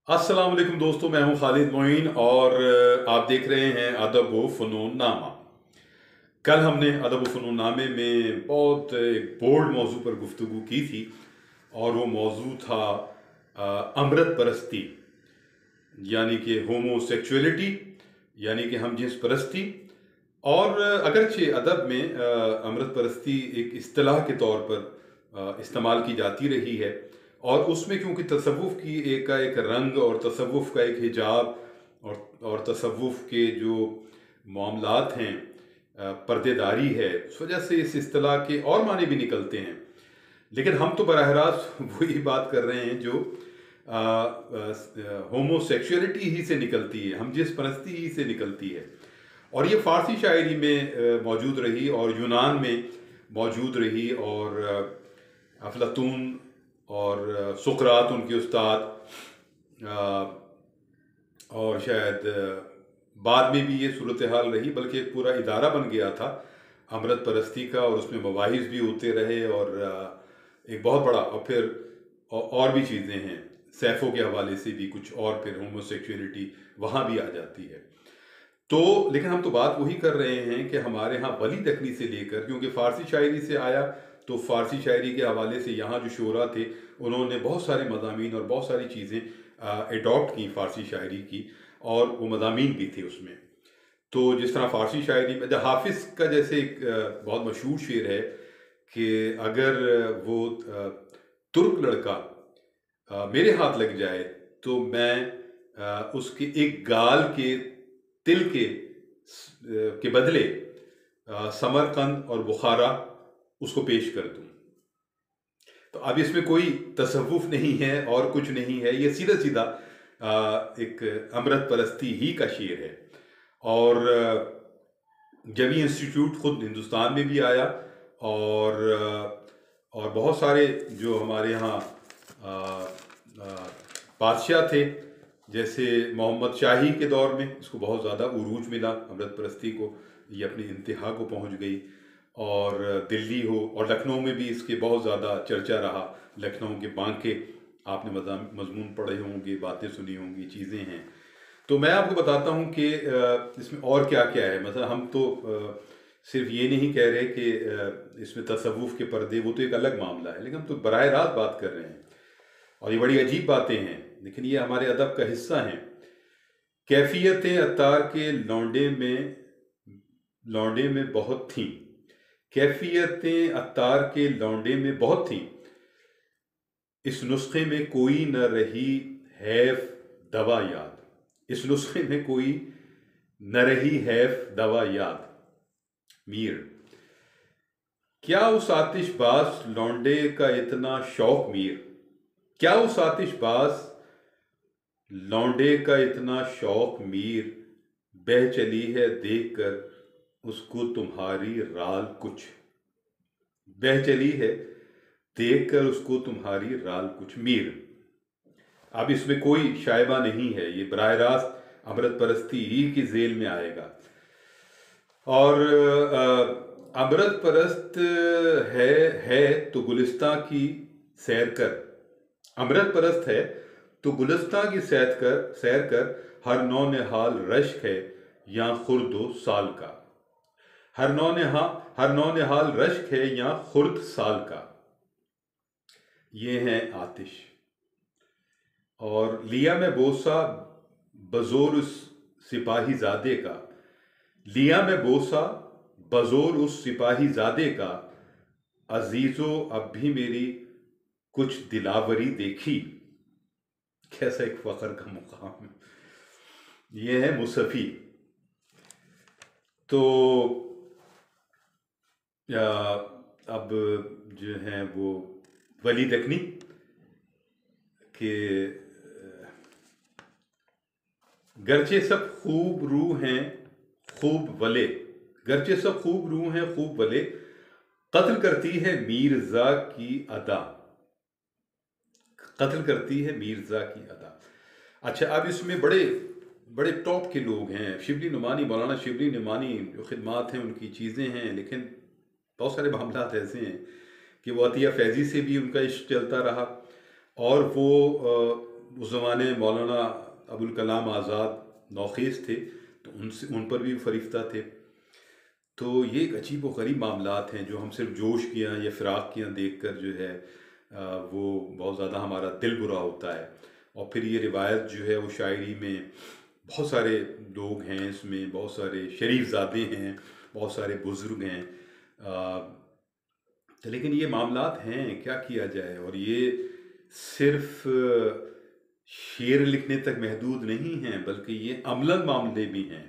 अस्सलाम वालेकुम दोस्तों, मैं हूं खालिद मोइन और आप देख रहे हैं अदब व फ़नून नामा। कल हमने अदब व फ़नून नामे में बहुत एक बोल्ड मौजू पर गुफ्तगू की थी और वो मौजू था अमृत परस्ती, यानी कि होमोसेक्सुअलिटी, यानी कि हम जिन्स परस्ती। और अगरचे अदब में अमृत परस्ती एक इस्तिलाह के तौर पर इस्तेमाल की जाती रही है, और उसमें क्योंकि तसव्वुफ़ की एक रंग और तसव्वुफ़ का एक हिजाब और तसव्वुफ़ के जो मामलात हैं, पर्देदारी है, उस वजह से इस इस्तिलाह के और माने भी निकलते हैं। लेकिन हम तो बराह रास्त वही बात कर रहे हैं जो होमोसेक्सुअलिटी ही से निकलती है, हम जिस परस्ती ही से निकलती है। और ये फ़ारसी शायरी में मौजूद रही और यूनान में मौजूद रही, और अफलातून और सुकरात उनके उस्ताद, और शायद बाद में भी ये सूरत हाल रही, बल्कि एक पूरा इदारा बन गया था अमृत परस्ती का, और उसमें मबाहिस भी होते रहे, और एक बहुत बड़ा, और फिर और भी चीज़ें हैं, सैफ़ों के हवाले से भी कुछ, और फिर होमोसेक्सुअलिटी वहाँ भी आ जाती है। तो लेकिन हम तो बात वही कर रहे हैं कि हमारे यहाँ वली दखनी से लेकर, क्योंकि फ़ारसी शायरी से आया, तो फ़ारसी शायरी के हवाले से यहाँ जो शोरा थे उन्होंने बहुत सारे मज़ामीन और बहुत सारी चीज़ें एडॉप्ट की फ़ारसी शायरी की, और वो मज़ामीन भी थे उसमें। तो जिस तरह फ़ारसी शायरी में हाफ़िज़ का जैसे एक बहुत मशहूर शेर है कि अगर वो तुर्क लड़का मेरे हाथ लग जाए तो मैं उसके एक गाल के तिल के बदले समरकंद और बुखारा उसको पेश कर दूं। तो अब इसमें कोई तसव्वुफ नहीं है और कुछ नहीं है, ये सीधा सीधा एक अमृत परस्ती ही का शेर है। और जब ये इंस्टीट्यूट खुद हिंदुस्तान में भी आया, और बहुत सारे जो हमारे यहाँ बादशाह थे, जैसे मोहम्मद शाही के दौर में इसको बहुत ज़्यादा उरूज मिला, अमृत परस्ती को, ये अपनी इंतहा को पहुँच गई। और दिल्ली हो और लखनऊ में भी इसके बहुत ज़्यादा चर्चा रहा। लखनऊ के बांके आपने मजमून पढ़े होंगे, बातें सुनी होंगी, चीज़ें हैं। तो मैं आपको बताता हूँ कि इसमें और क्या क्या है। मतलब हम तो सिर्फ ये नहीं कह रहे कि इसमें तसव्वुफ़ के पर्दे, वो तो एक अलग मामला है, लेकिन हम तो बराह रास्त बात कर रहे हैं, और ये बड़ी अजीब बातें हैं, लेकिन ये हमारे अदब का हिस्सा हैं। कैफियतें अत्तार के लौंडे में बहुत थीं। कैफियतें अत्तार के लौंडे में बहुत थीं। इस नुस्खे में कोई न रही हैफ दवा याद। इस नुस्खे में कोई न रही हैफ दवा याद। मीर, क्या उस आतिशबाज लौंडे का इतना शौक मीर, क्या उस आतिशबाज लौंडे का इतना शौक मीर, बह चली है देख कर उसको तुम्हारी राल कुछ, बह चली है देख कर उसको तुम्हारी राल कुछ। मीर, अब इसमें कोई शायबा नहीं है, ये बराह रास्त अमृत परस्ती ही की जेल में आएगा। और अमृत परस्त है तो गुलिस्तां की सैर कर, अमृत परस्त है तो गुलिस्तां की सैर कर, हर नौ निहाल रश्क है या खुर्दो साल का। हर नौ निहाल रश्क है या खुर्द साल का। ये है आतिश। और लिया में बोसा बजोर उस सिपाही जादे का, लिया में बोसा बजोर उस सिपाही जादे का, अजीजो अब भी मेरी कुछ दिलावरी देखी। कैसा एक फख्र का मुकाम। ये है मुसफ़ी। तो अब जो हैं वो वली दखनी के, गरचे सब खूब रूह हैं खूब वले, गरचे सब खूब रूह हैं खूब वले, कत्ल करती है मीर्जा की अदा, कत्ल करती है मीर्जा की अदा। अच्छा, अब इसमें बड़े बड़े टॉप के लोग हैं, शिबली नुमानी, मौलाना शिबली नुमानी, जो खिदमात हैं उनकी चीज़ें हैं, लेकिन बहुत सारे मामलात ऐसे हैं कि वो अतिया फैज़ी से भी उनका इश्क चलता रहा, और वो उस ज़माने मौलाना अबुल कलाम आज़ाद नौखेज़ थे, तो उनसे उन पर भी फरिश्ता थे। तो ये एक अजीब व गरीब मामलात हैं जो हम सिर्फ जोश कियाँ या फ़िराक कियाँ देख कर जो है वो बहुत ज़्यादा हमारा दिल बुरा होता है। और फिर ये रिवायत जो है वो शायरी में बहुत सारे लोग हैं, इसमें बहुत सारे शरीफज़ादे हैं, बहुत सारे बुज़ुर्ग हैं। तो लेकिन ये मामलात हैं, क्या किया जाए। और ये सिर्फ शेर लिखने तक महदूद नहीं हैं, बल्कि ये अमलन मामले भी हैं।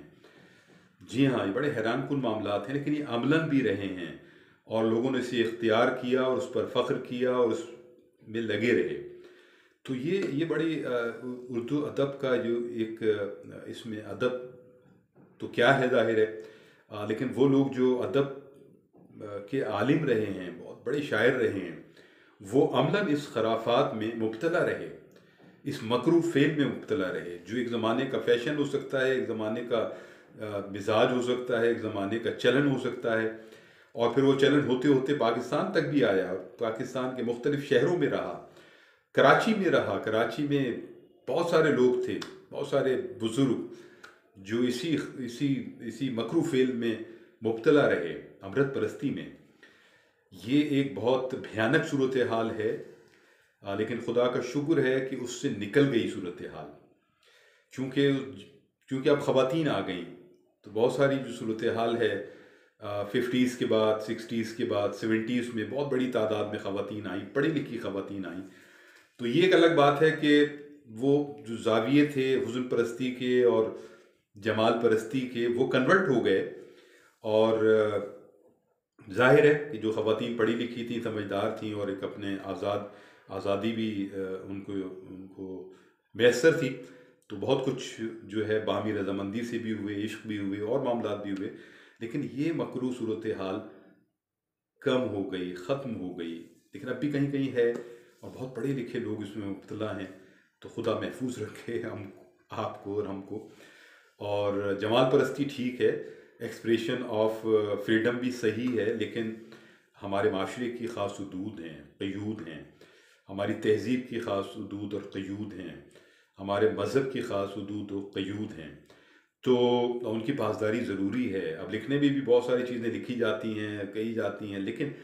जी हाँ, ये बड़े हैरानकुन मामलात हैं, लेकिन ये अमलन भी रहे हैं और लोगों ने इसे इख्तियार किया और उस पर फ़ख्र किया और उसमें लगे रहे। तो ये बड़ी उर्दू अदब का जो एक इसमें अदब तो क्या है ज़ाहिर है, लेकिन वो लोग जो अदब के आलिम रहे हैं, बहुत बड़े शायर रहे हैं, वो अमलन इस खराफात में मुब्तला रहे, इस मकरू फ़ेल में मुब्तला रहे, जो एक ज़माने का फ़ैशन हो सकता है, एक ज़माने का मिजाज हो सकता है, एक ज़माने का चलन हो सकता है। और फिर वो चलन होते होते पाकिस्तान तक भी आया और पाकिस्तान के मुख्तलिफ़ शहरों में रहा, कराची में रहा। कराची में बहुत सारे लोग थे, बहुत सारे बुज़ुर्ग जो इसी इसी इसी मकरू फ़ेल में मुब्तला रहे, अमृत परस्ती में। ये एक बहुत भयानक सूरत हाल है, लेकिन खुदा का शुक्र है कि उससे निकल गई सूरत हाल। चूँकि क्योंकि अब ख़वातीन आ गईं, तो बहुत सारी जो सूरत हाल है 50s के बाद, 60s के बाद, 70s में बहुत बड़ी तादाद में ख़वातीन आई, पढ़ी लिखी ख़वातीन आई। तो ये एक अलग बात है कि वो जो ज़ाविये थे हुस्न परस्ती के और जमाल परस्ती के, वो कन्वर्ट हो गए। और ज़ाहिर है कि जो ख़वातीन पढ़ी लिखी थी, समझदार थीं और एक अपने आज़ादी भी उनको उनको मैसर थी, तो बहुत कुछ जो है बाहमी रजामंदी से भी हुए, इश्क भी हुए और मामलात भी हुए। लेकिन ये मकरू सूरत हाल कम हो गई, ख़त्म हो गई, लेकिन अब भी कहीं कहीं है और बहुत पढ़े लिखे लोग इसमें मुब्तला हैं। तो खुदा महफूज रखे हम आपको और हमको। और जमाल परस्ती ठीक है, एक्सप्रेशन ऑफ फ्रीडम भी सही है, लेकिन हमारे माशरे की ख़ास हदूद हैं, क़यूद हैं, हमारी तहज़ीब की ख़ास हदूद और क़यूद हैं, हमारे मज़हब की ख़ास हदूद और क़यूद हैं। तो उनकी पासदारी ज़रूरी है। अब लिखने में भी बहुत सारी चीज़ें लिखी जाती हैं, कही जाती हैं, लेकिन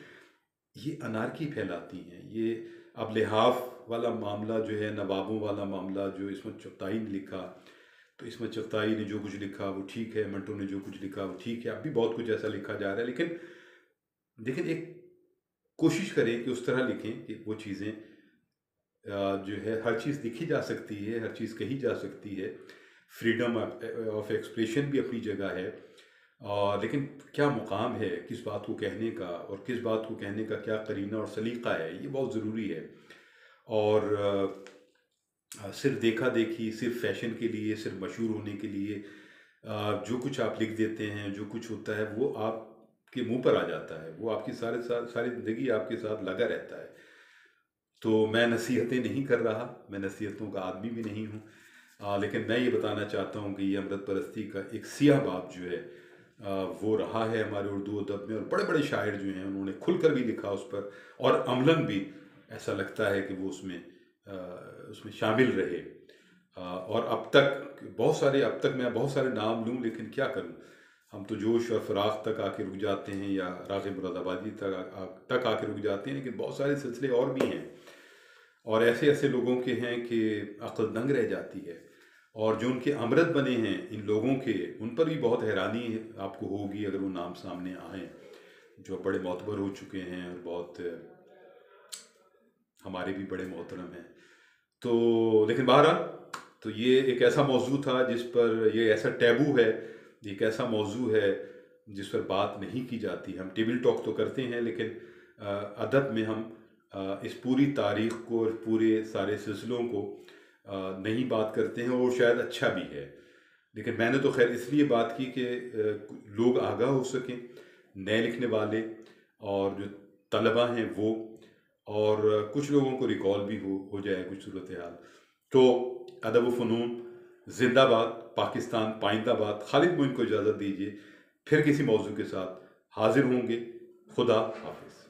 ये अनारकी फैलाती हैं। ये अब लिहाफ वाला मामला जो है, नवाबों वाला मामला जो इसमें चुगताई ने लिखा, तो इसमें चुगताई ने जो कुछ लिखा वो ठीक है, मंटो ने जो कुछ लिखा वो ठीक है। अब भी बहुत कुछ ऐसा लिखा जा रहा है, लेकिन लेकिन एक कोशिश करें कि उस तरह लिखें कि वो चीज़ें जो है हर चीज़ लिखी जा सकती है, हर चीज़ कही जा सकती है। फ्रीडम ऑफ एक्सप्रेशन भी अपनी जगह है, लेकिन क्या मुकाम है किस बात को कहने का और किस बात को कहने का क्या करीना और सलीक़ा है, ये बहुत ज़रूरी है। और सिर्फ देखा देखी, सिर्फ फैशन के लिए, सिर्फ मशहूर होने के लिए जो कुछ आप लिख देते हैं, जो कुछ होता है वो आपके मुंह पर आ जाता है, वो आपकी सारी ज़िंदगी आपके साथ लगा रहता है। तो मैं नसीहतें नहीं कर रहा, मैं नसीहतों का आदमी भी नहीं हूँ, लेकिन मैं ये बताना चाहता हूँ कि ये अमृत परस्ती का एक सियाह बाब जो है वो रहा है हमारे उर्दू अदब में। और बड़े बड़े शायर जो हैं उन्होंने खुलकर भी लिखा उस पर, और अमलन भी ऐसा लगता है कि वो उसमें शामिल रहे। और अब तक मैं बहुत सारे नाम लूँ, लेकिन क्या करूँ, हम तो जोश और फ़राख तक आके रुक जाते हैं या राग़िब मुरादाबादी तक आके रुक जाते हैं, लेकिन बहुत सारे सिलसिले और भी हैं और ऐसे ऐसे लोगों के हैं कि अक्ल दंग रह जाती है। और जो उनके अमृत बने हैं इन लोगों के, उन पर भी बहुत हैरानी आपको होगी अगर वो नाम सामने आएँ, जो बड़े मोतबर हो चुके हैं और बहुत हमारे भी बड़े मोहतरम हैं। तो लेकिन बहरहाल, तो ये एक ऐसा मौजू था जिस पर, ये ऐसा टैबू है, एक ऐसा मौजू है जिस पर बात नहीं की जाती। हम टेबल टॉक तो करते हैं, लेकिन अदब में हम इस पूरी तारीख़ को और पूरे सारे सिलसिलों को नहीं बात करते हैं, और शायद अच्छा भी है। लेकिन मैंने तो खैर इसलिए बात की कि लोग आगाह हो सकें, नए लिखने वाले और जो तलबा हैं वो, और कुछ लोगों को रिकॉल भी हो जाए कुछ सूरत हाल। तो अदब व फ़नून ज़िंदाबाद, पाकिस्तान पाइंदाबाद। खालिद मोइन को इजाज़त दीजिए, फिर किसी मौजू के साथ हाजिर होंगे। खुदा हाफिज़।